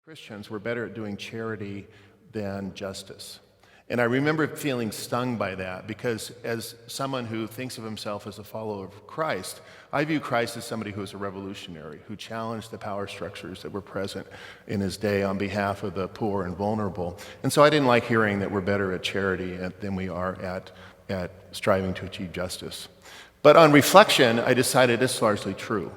Christians, we're better at doing charity than justice. And I remember feeling stung by that because as someone who thinks of himself as a follower of Christ, I view Christ as somebody who is a revolutionary, who challenged the power structures that were present in his day on behalf of the poor and vulnerable. And so I didn't like hearing that we're better at charity than we are at striving to achieve justice. But on reflection, I decided it's largely true.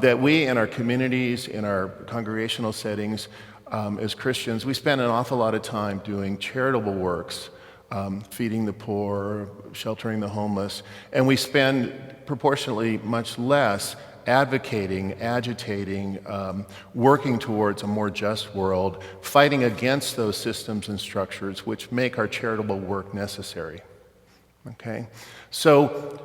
That we in our communities, in our congregational settings, as Christians, we spend an awful lot of time doing charitable works, feeding the poor, sheltering the homeless, and we spend proportionately much less advocating, agitating, working towards a more just world, fighting against those systems and structures which make our charitable work necessary. Okay? So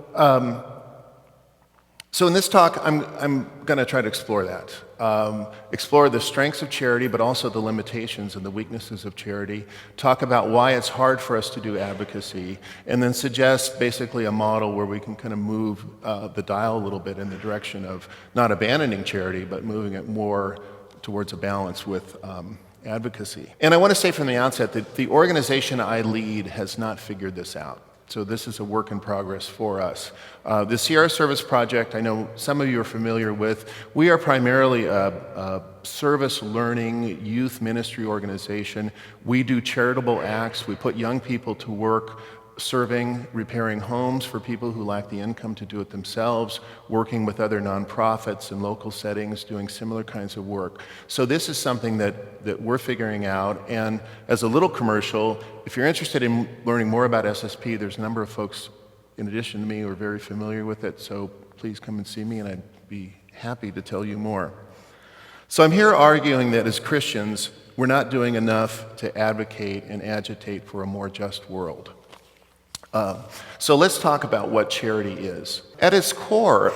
in this talk, I'm going to try to explore that. Explore the strengths of charity, but also the limitations and the weaknesses of charity. Talk about why it's hard for us to do advocacy, and then suggest basically a model where we can kind of move the dial a little bit in the direction of not abandoning charity, but moving it more towards a balance with advocacy. And I want to say from the outset that the organization I lead has not figured this out. So this is a work in progress for us. The Sierra Service Project, I know some of you are familiar with. We are primarily a service learning youth ministry organization. We do charitable acts. We put young people to work serving, repairing homes for people who lack the income to do it themselves, working with other nonprofits in local settings, doing similar kinds of work. So this is something that we're figuring out. And as a little commercial, if you're interested in learning more about SSP, there's a number of folks in addition to me who are very familiar with it. So please come and see me and I'd be happy to tell you more. So I'm here arguing that as Christians, we're not doing enough to advocate and agitate for a more just world. So let's talk about what charity is. At its core,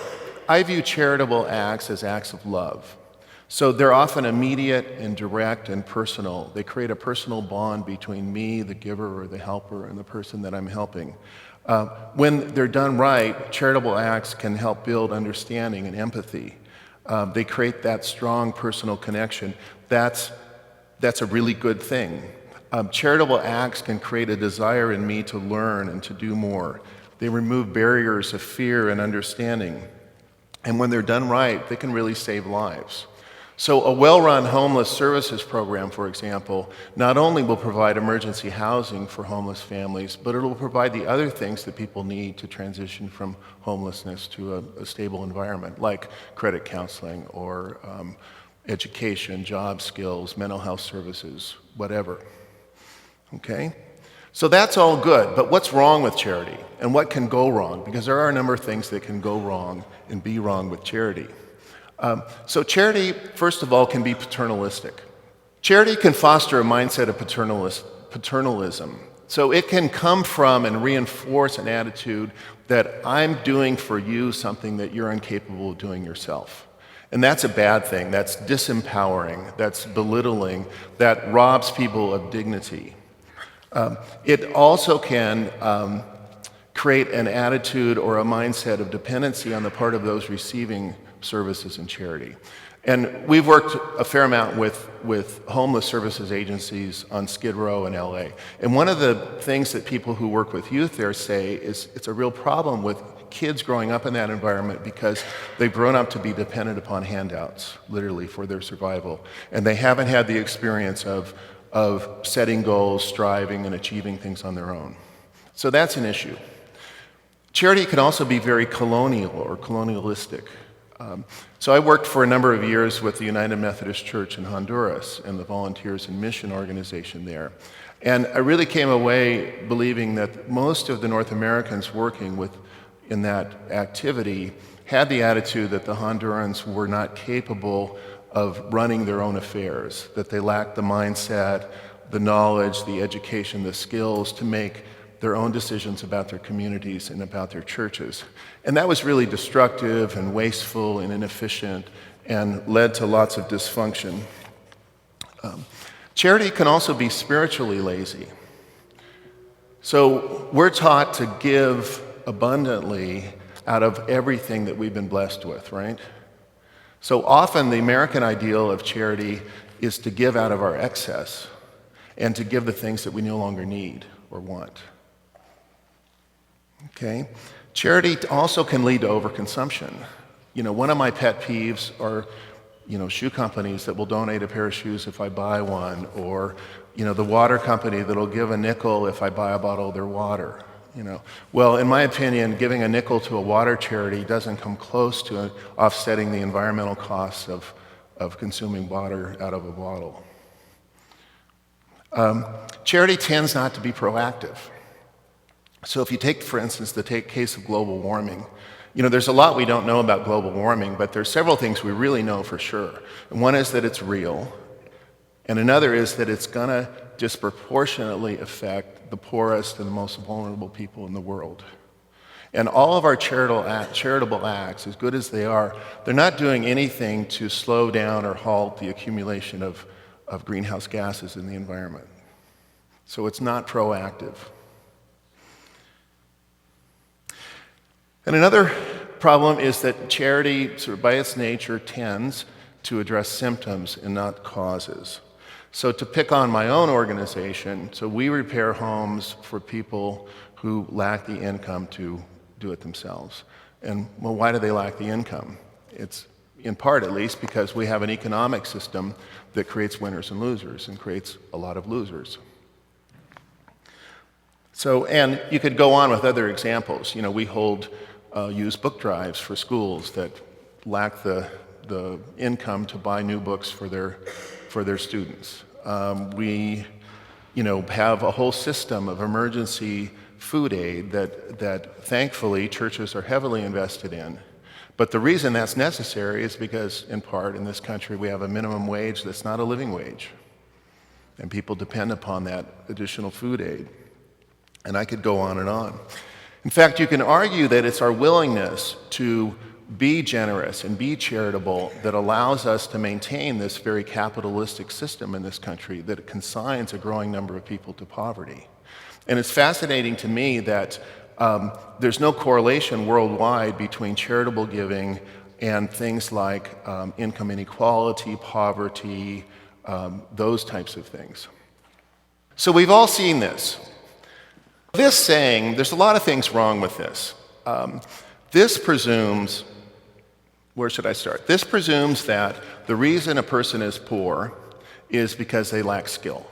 I view charitable acts as acts of love. So they're often immediate and direct and personal. They create a personal bond between me, the giver or the helper, and the person that I'm helping. When they're done right, charitable acts can help build understanding and empathy. They create that strong personal connection. That's a really good thing. Charitable acts can create a desire in me to learn and to do more. They remove barriers of fear and understanding. And when they're done right, they can really save lives. So a well-run homeless services program, for example, not only will provide emergency housing for homeless families, but it will provide the other things that people need to transition from homelessness to a stable environment, like credit counseling or education, job skills, mental health services, whatever. Okay? So that's all good, but what's wrong with charity? And what can go wrong? Because there are a number of things that can go wrong and be wrong with charity. So charity, first of all, can be paternalistic. Charity can foster a mindset of paternalism. So it can come from and reinforce an attitude that I'm doing for you something that you're incapable of doing yourself. And that's a bad thing. That's disempowering. That's belittling. That robs people of dignity. It also can create an attitude or a mindset of dependency on the part of those receiving services and charity. And we've worked a fair amount with homeless services agencies on Skid Row in LA. And one of the things that people who work with youth there say is it's a real problem with kids growing up in that environment because they've grown up to be dependent upon handouts, literally, for their survival. And they haven't had the experience of setting goals, striving, and achieving things on their own. So that's an issue. Charity can also be very colonial or colonialistic. So I worked for a number of years with the United Methodist Church in Honduras and the Volunteers in Mission organization there. And I really came away believing that most of the North Americans working in that activity had the attitude that the Hondurans were not capable of running their own affairs, that they lacked the mindset, the knowledge, the education, the skills to make their own decisions about their communities and about their churches. And that was really destructive and wasteful and inefficient and led to lots of dysfunction. Charity can also be spiritually lazy. So we're taught to give abundantly out of everything that we've been blessed with, right? So often the American ideal of charity is to give out of our excess and to give the things that we no longer need or want. Okay? Charity also can lead to overconsumption. One of my pet peeves are, shoe companies that will donate a pair of shoes if I buy one, or, the water company that'll give a nickel if I buy a bottle of their water. Well, in my opinion, giving a nickel to a water charity doesn't come close to offsetting the environmental costs of consuming water out of a bottle. Charity tends not to be proactive. So if you take, for instance, the case of global warming, there's a lot we don't know about global warming, but there's several things we really know for sure. And one is that it's real, and another is that it's going to disproportionately affect the poorest and the most vulnerable people in the world. And all of our charitable acts, as good as they are, they're not doing anything to slow down or halt the accumulation of greenhouse gases in the environment. So it's not proactive. And another problem is that charity, sort of by its nature, tends to address symptoms and not causes. So to pick on my own organization, so we repair homes for people who lack the income to do it themselves. And well, why do they lack the income? It's in part, at least, because we have an economic system that creates winners and losers and creates a lot of losers. So, and you could go on with other examples. We hold used book drives for schools that lack the income to buy new books for their students. We have a whole system of emergency food aid that thankfully churches are heavily invested in. But the reason that's necessary is because, in part, in this country we have a minimum wage that's not a living wage. And people depend upon that additional food aid. And I could go on and on. In fact, you can argue that it's our willingness to be generous and be charitable that allows us to maintain this very capitalistic system in this country that consigns a growing number of people to poverty. And it's fascinating to me that there's no correlation worldwide between charitable giving and things like income inequality, poverty, those types of things. So we've all seen this. This saying, there's a lot of things wrong with this. This presumes, where should I start? This presumes that the reason a person is poor is because they lack skill.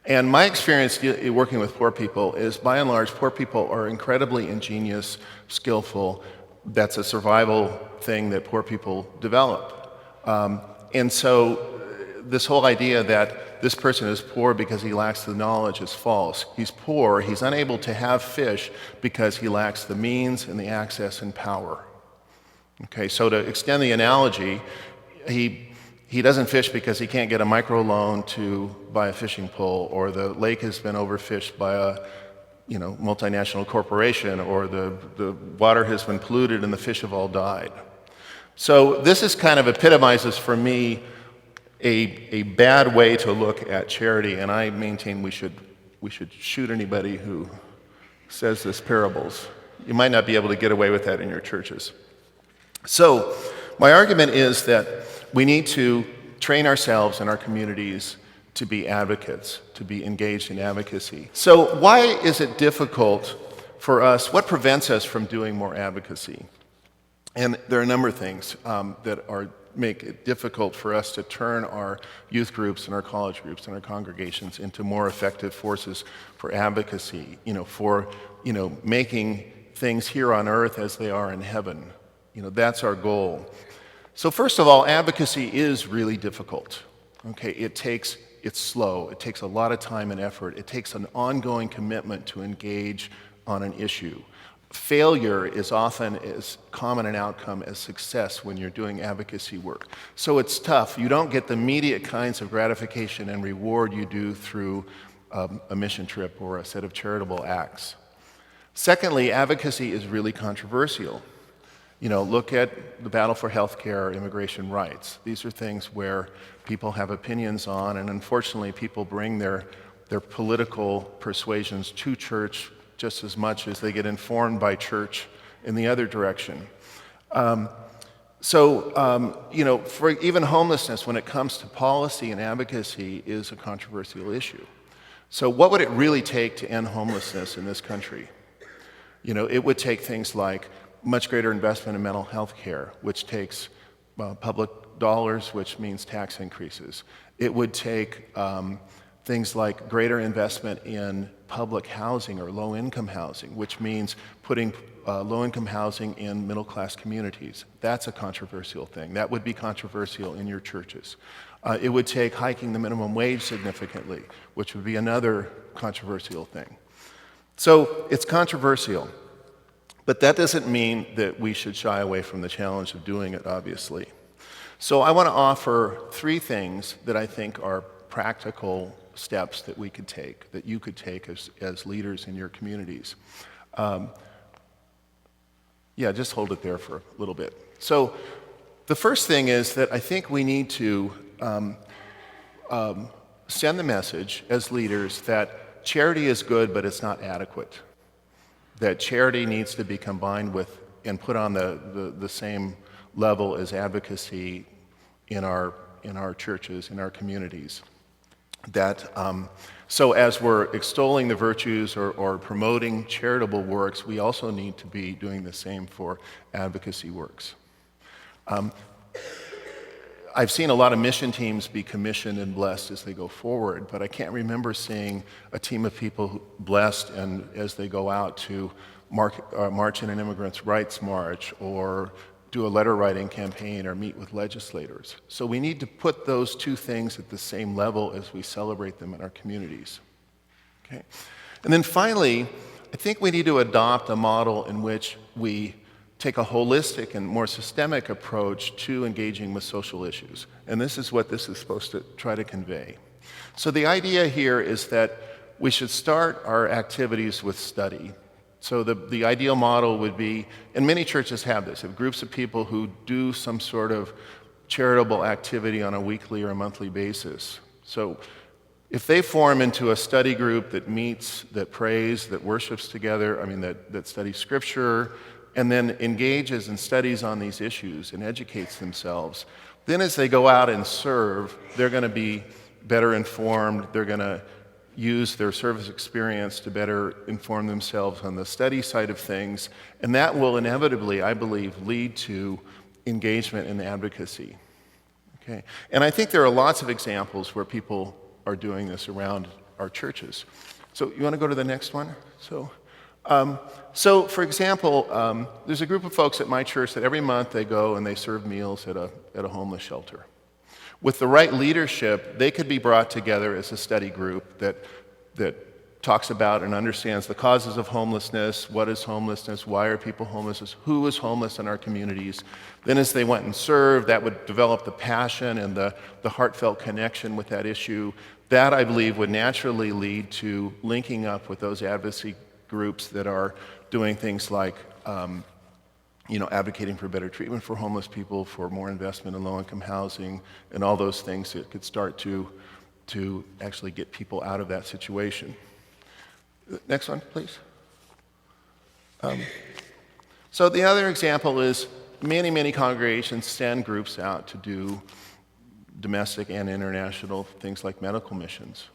And my experience working with poor people is, by and large, poor people are incredibly ingenious, skillful. That's a survival thing that poor people develop. And so this whole idea that this person is poor because he lacks the knowledge is false. He's poor, he's unable to have fish because he lacks the means and the access and power. Okay, so to extend the analogy, he doesn't fish because he can't get a microloan to buy a fishing pole, or the lake has been overfished by a multinational corporation, or the water has been polluted and the fish have all died. So this is kind of epitomizes for me a bad way to look at charity, and I maintain we should shoot anybody who says this parables. You might not be able to get away with that in your churches. So my argument is that we need to train ourselves and our communities to be advocates, to be engaged in advocacy. So why is it difficult for us? What prevents us from doing more advocacy? And there are a number of things that make it difficult for us to turn our youth groups and our college groups and our congregations into more effective forces for advocacy, for making things here on earth as they are in heaven. That's our goal. So first of all, advocacy is really difficult. Okay, it's slow. It takes a lot of time and effort. It takes an ongoing commitment to engage on an issue. Failure is often as common an outcome as success when you're doing advocacy work. So it's tough. You don't get the immediate kinds of gratification and reward you do through a mission trip or a set of charitable acts. Secondly, advocacy is really controversial. Look at the battle for health care or immigration rights. These are things where people have opinions on, and unfortunately people bring their political persuasions to church just as much as they get informed by church in the other direction. For even homelessness, when it comes to policy and advocacy, is a controversial issue. So what would it really take to end homelessness in this country? It would take things like much greater investment in mental health care, which takes public dollars, which means tax increases. It would take things like greater investment in public housing or low-income housing, which means putting low-income housing in middle-class communities. That's a controversial thing. That would be controversial in your churches. It would take hiking the minimum wage significantly, which would be another controversial thing. So it's controversial, but that doesn't mean that we should shy away from the challenge of doing it, obviously. So I want to offer 3 things that I think are practical steps that we could take, that you could take as leaders in your communities. Just hold it there for a little bit. So the first thing is that I think we need to send the message as leaders that charity is good, but it's not adequate. That charity needs to be combined with and put on the same level as advocacy in our churches, in our communities. So as we're extolling the virtues or promoting charitable works, we also need to be doing the same for advocacy works. I've seen a lot of mission teams be commissioned and blessed as they go forward, but I can't remember seeing a team of people blessed and as they go out to march in an immigrants' rights march or do a letter writing campaign or meet with legislators. So we need to put those 2 things at the same level as we celebrate them in our communities. Okay? And then finally, I think we need to adopt a model in which we take a holistic and more systemic approach to engaging with social issues. And this is what this is supposed to try to convey. So the idea here is that we should start our activities with study. So the ideal model would be, and many churches have this, have groups of people who do some sort of charitable activity on a weekly or a monthly basis. So if they form into a study group that meets, that prays, that worships together, that studies scripture, and then engages and studies on these issues and educates themselves, then as they go out and serve, they're going to be better informed, they're going to use their service experience to better inform themselves on the study side of things, and that will inevitably, I believe, lead to engagement in advocacy. Okay? And I think there are lots of examples where people are doing this around our churches. So you want to go to the next one? So for example, there's a group of folks at my church that every month they go and they serve meals at a homeless shelter. With the right leadership, they could be brought together as a study group that talks about and understands the causes of homelessness, what is homelessness, why are people homeless, who is homeless in our communities. Then as they went and served, that would develop the passion and the heartfelt connection with that issue. That, I believe, would naturally lead to linking up with those advocacy groups that are doing things like advocating for better treatment for homeless people, for more investment in low-income housing, and all those things that could start to actually get people out of that situation. Next one, please. So the other example is many congregations send groups out to do domestic and international things like medical missions.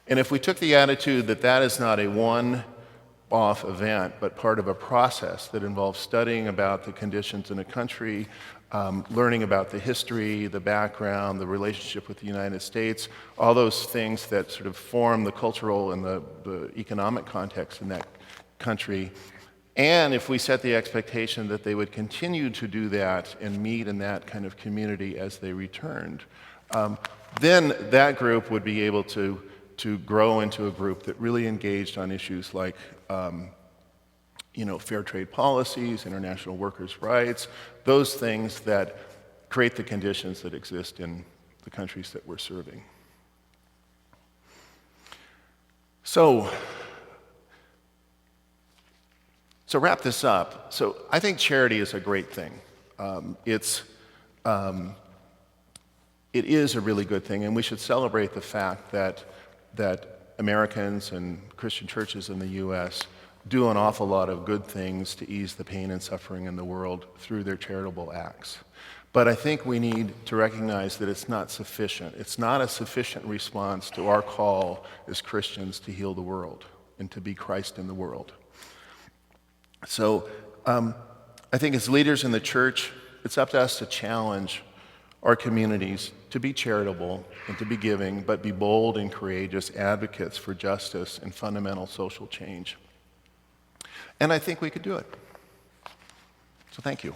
And if we took the attitude that that is not a one-off event, but part of a process that involves studying about the conditions in a country, learning about the history, the background, the relationship with the United States, all those things that sort of form the cultural and the economic context in that country. And if we set the expectation that they would continue to do that and meet in that kind of community as they returned, then that group would be able to grow into a group that really engaged on issues like fair trade policies, international workers' rights, those things that create the conditions that exist in the countries that we're serving. So wrap this up. So I think charity is a great thing. It is a really good thing, and we should celebrate the fact that Americans and Christian churches in the U.S. do an awful lot of good things to ease the pain and suffering in the world through their charitable acts. But I think we need to recognize that it's not sufficient. It's not a sufficient response to our call as Christians to heal the world and to be Christ in the world. So I think as leaders in the church, it's up to us to challenge our communities to be charitable and to be giving, but be bold and courageous advocates for justice and fundamental social change. And I think we could do it. So thank you.